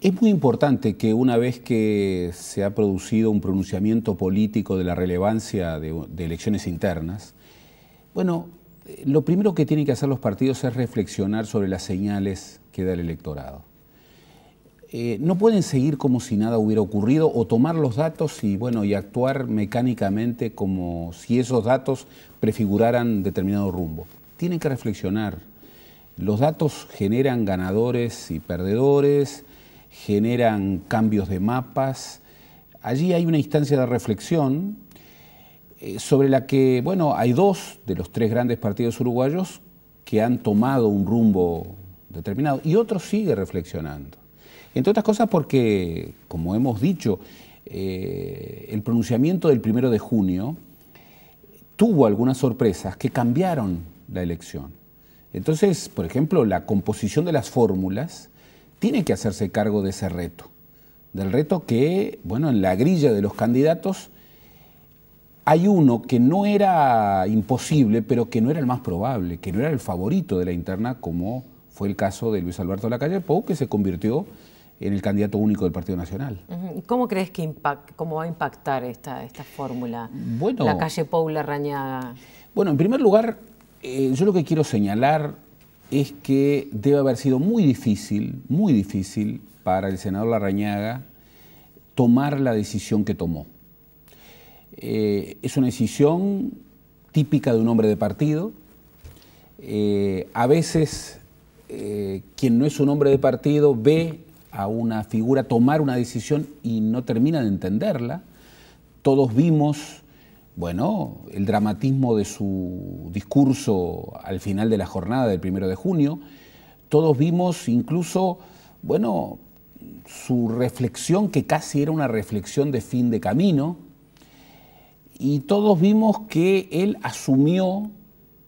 Es muy importante que una vez que se ha producido un pronunciamiento político de la relevancia de elecciones internas, bueno, lo primero que tienen que hacer los partidos es reflexionar sobre las señales que da el electorado. No pueden seguir como si nada hubiera ocurrido o tomar los datos y, bueno, y actuar mecánicamente como si esos datos prefiguraran determinado rumbo. Tienen que reflexionar. Los datos generan ganadores y perdedores, generan cambios de mapas. Allí hay una instancia de reflexión sobre la que, bueno, hay dos de los tres grandes partidos uruguayos que han tomado un rumbo determinado y otro sigue reflexionando. Entre otras cosas porque, como hemos dicho, el pronunciamiento del 1 de junio tuvo algunas sorpresas que cambiaron la elección. Entonces, por ejemplo, la composición de las fórmulas tiene que hacerse cargo de ese reto, del reto que, bueno, en la grilla de los candidatos hay uno que no era imposible, pero que no era el más probable, que no era el favorito de la interna, como fue el caso de Luis Alberto Lacalle Pou, que se convirtió en el candidato único del Partido Nacional. ¿Cómo crees que cómo va a impactar esta fórmula? Bueno, Lacalle Pou, Larrañaga. Bueno, en primer lugar, yo lo que quiero señalar es que debe haber sido muy difícil para el senador Larrañaga tomar la decisión que tomó. Es una decisión típica de un hombre de partido. A veces quien no es un hombre de partido ve a una figura tomar una decisión y no termina de entenderla. Todos vimos, bueno, el dramatismo de su discurso al final de la jornada del 1 de junio. Todos vimos incluso, bueno, su reflexión, que casi era una reflexión de fin de camino. Y todos vimos que él asumió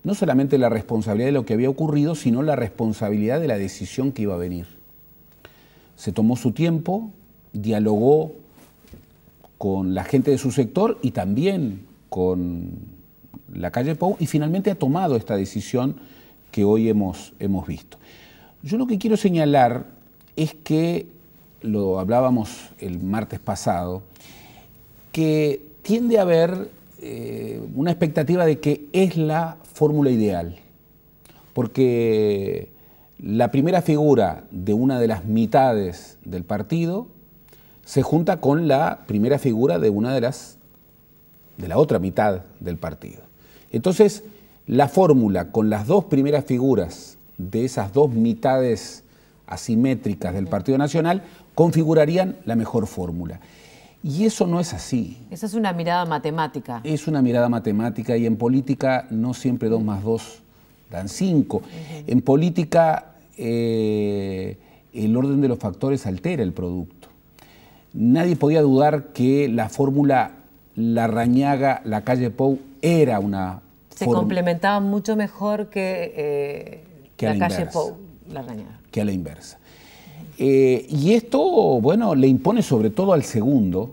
no solamente la responsabilidad de lo que había ocurrido, sino la responsabilidad de la decisión que iba a venir. Se tomó su tiempo, dialogó con la gente de su sector y también con Lacalle Pou y finalmente ha tomado esta decisión que hoy hemos visto. Yo lo que quiero señalar es que, lo hablábamos el martes pasado, que tiende a haber una expectativa de que es la fórmula ideal, porque la primera figura de una de las mitades del partido se junta con la primera figura de una de la otra mitad del partido. Entonces, la fórmula con las dos primeras figuras de esas dos mitades asimétricas del Partido Nacional configurarían la mejor fórmula. Y eso no es así. Esa es una mirada matemática. Es una mirada matemática y en política no siempre 2 más 2 dan 5. En política el orden de los factores altera el producto. Nadie podía dudar que la fórmula Larrañaga, Lacalle Pou era una Se complementaban mucho mejor que Lacalle Pou, Larrañaga. Que a la inversa. Y esto, bueno, le impone sobre todo al segundo,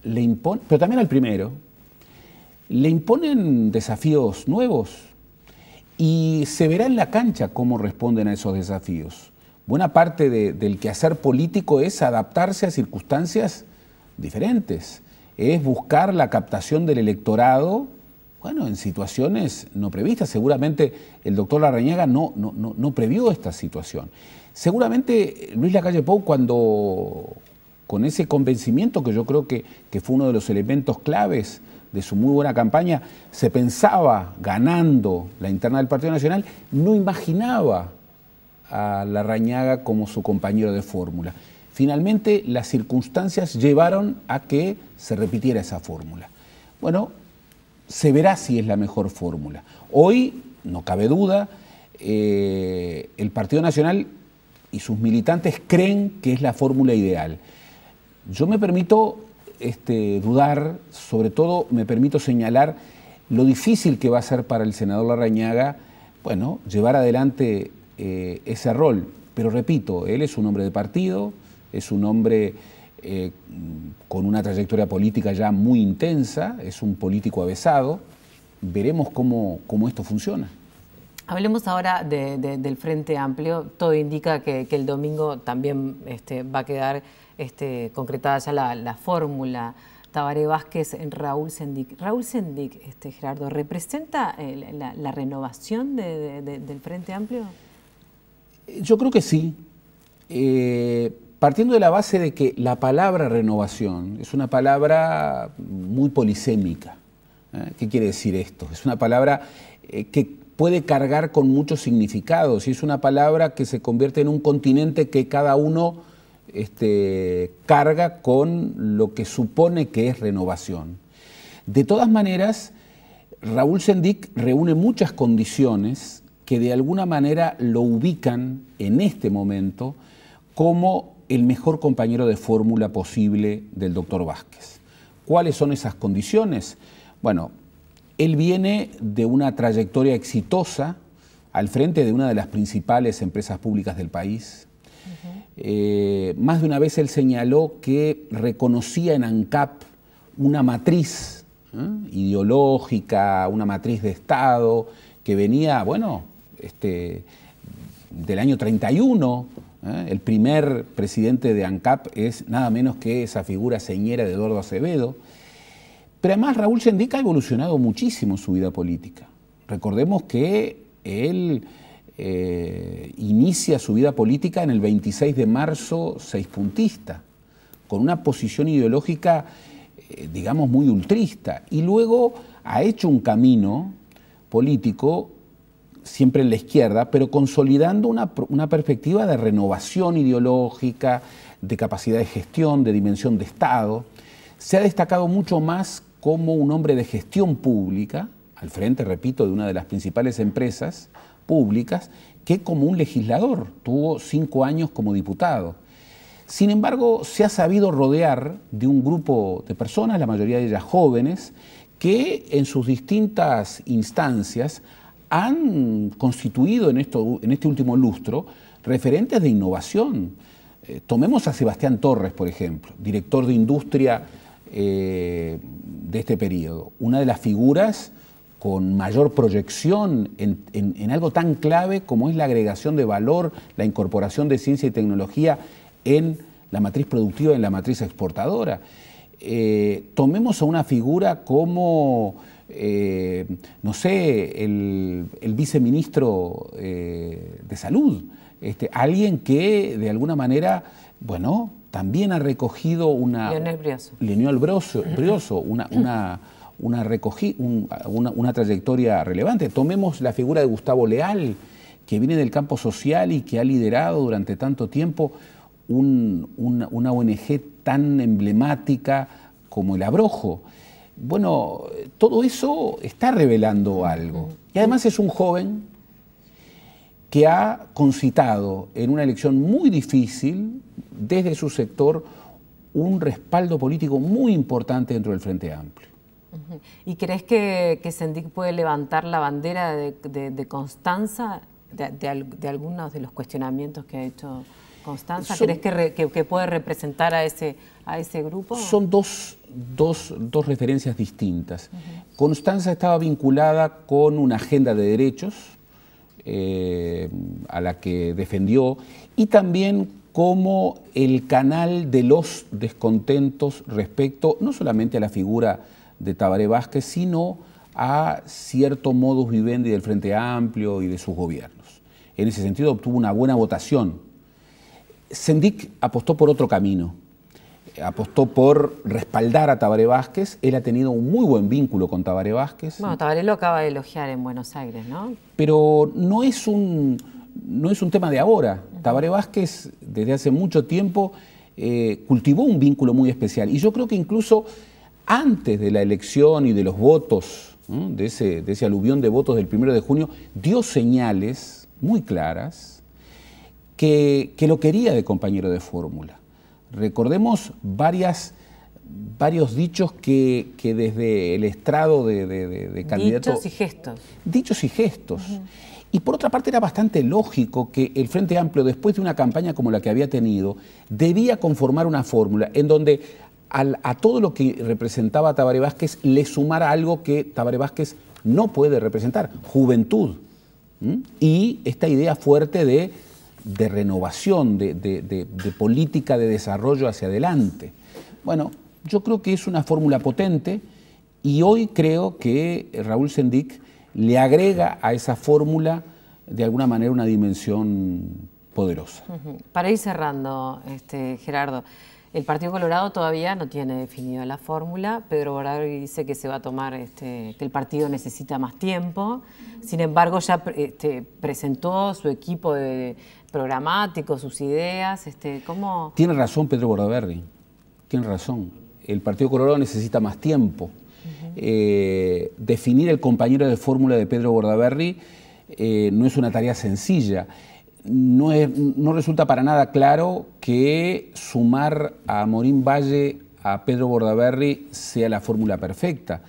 pero también al primero, le imponen desafíos nuevos y se verá en la cancha cómo responden a esos desafíos. Buena parte del quehacer político es adaptarse a circunstancias diferentes, es buscar la captación del electorado, bueno, en situaciones no previstas. Seguramente el doctor Larrañaga no previó esta situación. Seguramente Luis Lacalle Pou, cuando con ese convencimiento que yo creo que fue uno de los elementos claves de su muy buena campaña, se pensaba ganando la interna del Partido Nacional, no imaginaba a Larrañaga como su compañero de fórmula. Finalmente, las circunstancias llevaron a que se repitiera esa fórmula. Bueno, se verá si es la mejor fórmula. Hoy, no cabe duda, el Partido Nacional y sus militantes creen que es la fórmula ideal. Yo me permito dudar, sobre todo me permito señalar lo difícil que va a ser para el senador Larrañaga, bueno, llevar adelante ese rol. Pero repito, él es un hombre de partido, es un hombre con una trayectoria política ya muy intensa, es un político avesado. Veremos cómo esto funciona. Hablemos ahora del Frente Amplio. Todo indica que el domingo también va a quedar concretada ya la fórmula. Tabaré Vázquez, Raúl Sendic. Raúl Sendic, Gerardo, ¿representa la renovación del Frente Amplio? Yo creo que sí. Partiendo de la base de que la palabra renovación es una palabra muy polisémica. ¿Qué quiere decir esto? Es una palabra que puede cargar con muchos significados y es una palabra que se convierte en un continente que cada uno carga con lo que supone que es renovación. De todas maneras, Raúl Sendic reúne muchas condiciones que de alguna manera lo ubican en este momento como el mejor compañero de fórmula posible del doctor Vázquez. ¿Cuáles son esas condiciones? Bueno, él viene de una trayectoria exitosa al frente de una de las principales empresas públicas del país. Más de una vez él señaló que reconocía en ANCAP una matriz ideológica, una matriz de Estado que venía, bueno, del año 31. El primer presidente de ANCAP es nada menos que esa figura señera de Eduardo Acevedo. Pero además Raúl Sendic ha evolucionado muchísimo en su vida política. Recordemos que él inicia su vida política en el 26 de marzo seispuntista, con una posición ideológica, digamos, muy ultrista. Y luego ha hecho un camino político, siempre en la izquierda, pero consolidando una perspectiva de renovación ideológica, de capacidad de gestión, de dimensión de Estado. Se ha destacado mucho más como un hombre de gestión pública, al frente, repito, de una de las principales empresas públicas, que como un legislador. Tuvo 5 años como diputado. Sin embargo, se ha sabido rodear de un grupo de personas, la mayoría de ellas jóvenes, que en sus distintas instancias han constituido en este último lustro referentes de innovación. Tomemos a Sebastián Torres, por ejemplo, director de industria de este periodo, una de las figuras con mayor proyección en algo tan clave como es la agregación de valor, la incorporación de ciencia y tecnología en la matriz productiva, en la matriz exportadora. Tomemos a una figura como, no sé, el viceministro de Salud, alguien que de alguna manera, bueno, también ha recogido una... Leonel Brioso, una trayectoria relevante. Tomemos la figura de Gustavo Leal, que viene del campo social y que ha liderado durante tanto tiempo una ONG tan emblemática como el Abrojo. Bueno, todo eso está revelando algo. Y además es un joven que ha concitado en una elección muy difícil, desde su sector, un respaldo político muy importante dentro del Frente Amplio. ¿Y crees que Sendic puede levantar la bandera de Constanza de algunos de los cuestionamientos que ha hecho Constanza? ¿Crees que puede representar a ese grupo? Son dos referencias distintas. Constanza estaba vinculada con una agenda de derechos a la que defendió, y también como el canal de los descontentos respecto no solamente a la figura de Tabaré Vázquez, sino a cierto modus vivendi del Frente Amplio y de sus gobiernos. En ese sentido obtuvo una buena votación. Sendic apostó por otro camino, apostó por respaldar a Tabaré Vázquez. Él ha tenido un muy buen vínculo con Tabaré Vázquez. Bueno, Tabaré lo acaba de elogiar en Buenos Aires, ¿no? Pero no es un tema de ahora. Tabaré Vázquez desde hace mucho tiempo cultivó un vínculo muy especial, y yo creo que incluso antes de la elección y de los votos, ¿no?, de ese aluvión de votos del 1 de junio, dio señales muy claras que lo quería de compañero de fórmula. Recordemos varios dichos que desde el estrado de candidato... Dichos y gestos. Dichos y gestos. Y por otra parte era bastante lógico que el Frente Amplio, después de una campaña como la que había tenido, debía conformar una fórmula en donde a todo lo que representaba Tabaré Vázquez le sumara algo que Tabaré Vázquez no puede representar: juventud. y esta idea fuerte de renovación, de política de desarrollo hacia adelante. Bueno, yo creo que es una fórmula potente y hoy creo que Raúl Sendic le agrega a esa fórmula de alguna manera una dimensión poderosa. Para ir cerrando, Gerardo, el Partido Colorado todavía no tiene definida la fórmula. Pedro Bordaberry dice que se va a tomar, que el partido necesita más tiempo. Sin embargo, ya presentó su equipo de programático, sus ideas. ¿Cómo? Tiene razón Pedro Bordaberry, tiene razón. El Partido Colorado necesita más tiempo. Definir el compañero de fórmula de Pedro Bordaberry no es una tarea sencilla. No resulta para nada claro que sumar a Morín Valle a Pedro Bordaberry sea la fórmula perfecta.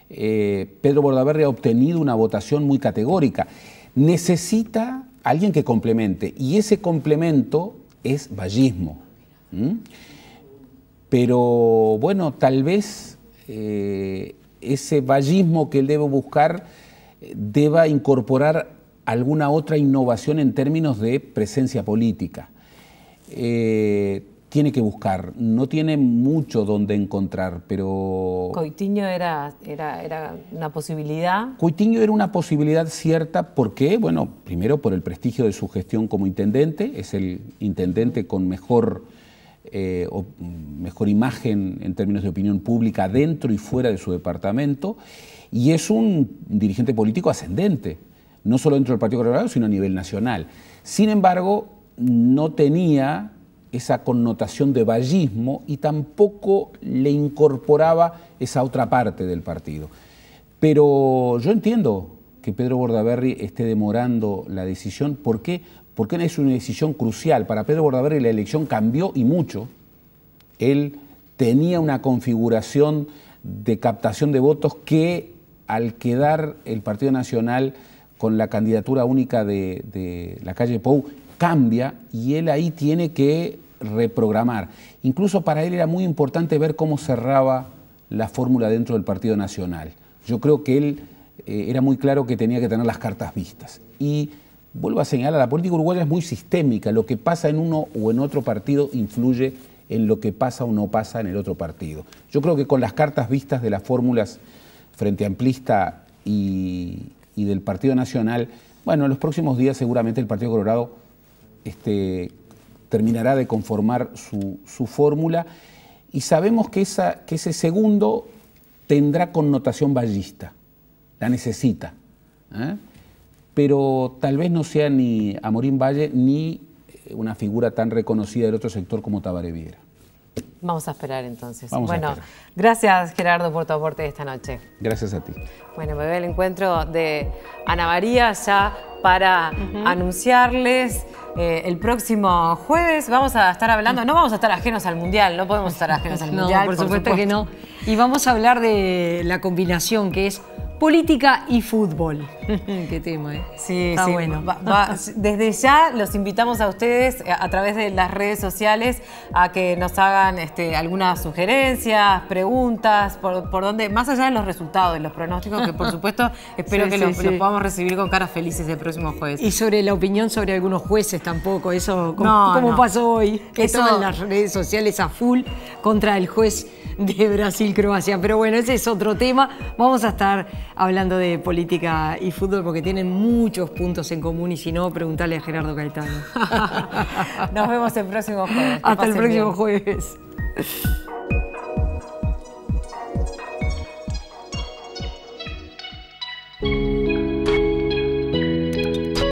Pedro Bordaberry ha obtenido una votación muy categórica. Necesita alguien que complemente, y ese complemento es vallismo. Pero bueno, tal vez ese vallismo que él debe buscar deba incorporar alguna otra innovación en términos de presencia política. Tiene que buscar, no tiene mucho donde encontrar, pero... ¿Coitiño era una posibilidad? Coitiño era una posibilidad cierta porque, bueno, primero por el prestigio de su gestión como intendente, es el intendente con mejor imagen en términos de opinión pública dentro y fuera de su departamento, y es un dirigente político ascendente, no solo dentro del Partido Colorado, sino a nivel nacional. Sin embargo, no tenía esa connotación de vallismo y tampoco le incorporaba esa otra parte del partido. Pero yo entiendo que Pedro Bordaberry esté demorando la decisión. ¿Por qué? Porque es una decisión crucial. Para Pedro Bordaberry la elección cambió y mucho. Él tenía una configuración de captación de votos que, al quedar el Partido Nacional con la candidatura única de Lacalle Pou, cambia, y él ahí tiene que reprogramar. Incluso para él era muy importante ver cómo cerraba la fórmula dentro del Partido Nacional. Yo creo que él era muy claro que tenía que tener las cartas vistas. Y vuelvo a señalar, la política uruguaya es muy sistémica. Lo que pasa en uno o en otro partido influye en lo que pasa o no pasa en el otro partido. Yo creo que con las cartas vistas de las fórmulas Frente Amplista y del Partido Nacional, bueno, en los próximos días seguramente el Partido Colorado terminará de conformar su fórmula, y sabemos que ese segundo tendrá connotación vallista, la necesita, pero tal vez no sea ni Amorín Valle ni una figura tan reconocida del otro sector como Tabaré Viera. Vamos a esperar entonces. Vamos a esperar. Gracias Gerardo por tu aporte de esta noche. Gracias a ti. Bueno, me veo el encuentro de Ana María ya para anunciarles el próximo jueves. Vamos a estar hablando, no vamos a estar ajenos al Mundial, no podemos estar ajenos al Mundial. Por supuesto que no. Y vamos a hablar de la combinación que es política y fútbol. Qué tema, ¿eh? Sí, está sí. bueno. Desde ya los invitamos a ustedes a través de las redes sociales a que nos hagan algunas sugerencias, preguntas, por donde, más allá de los resultados, de los pronósticos, que por supuesto espero que los podamos recibir con caras felices el próximo jueves. Y sobre la opinión sobre algunos jueces tampoco, eso como pasó hoy, que estaban las redes sociales a full contra el juez de Brasil-Croacia. Pero bueno, ese es otro tema. Vamos a estar hablando de política y fútbol porque tienen muchos puntos en común, y si no, preguntarle a Gerardo Caetano. Nos vemos el próximo jueves. Hasta el próximo jueves.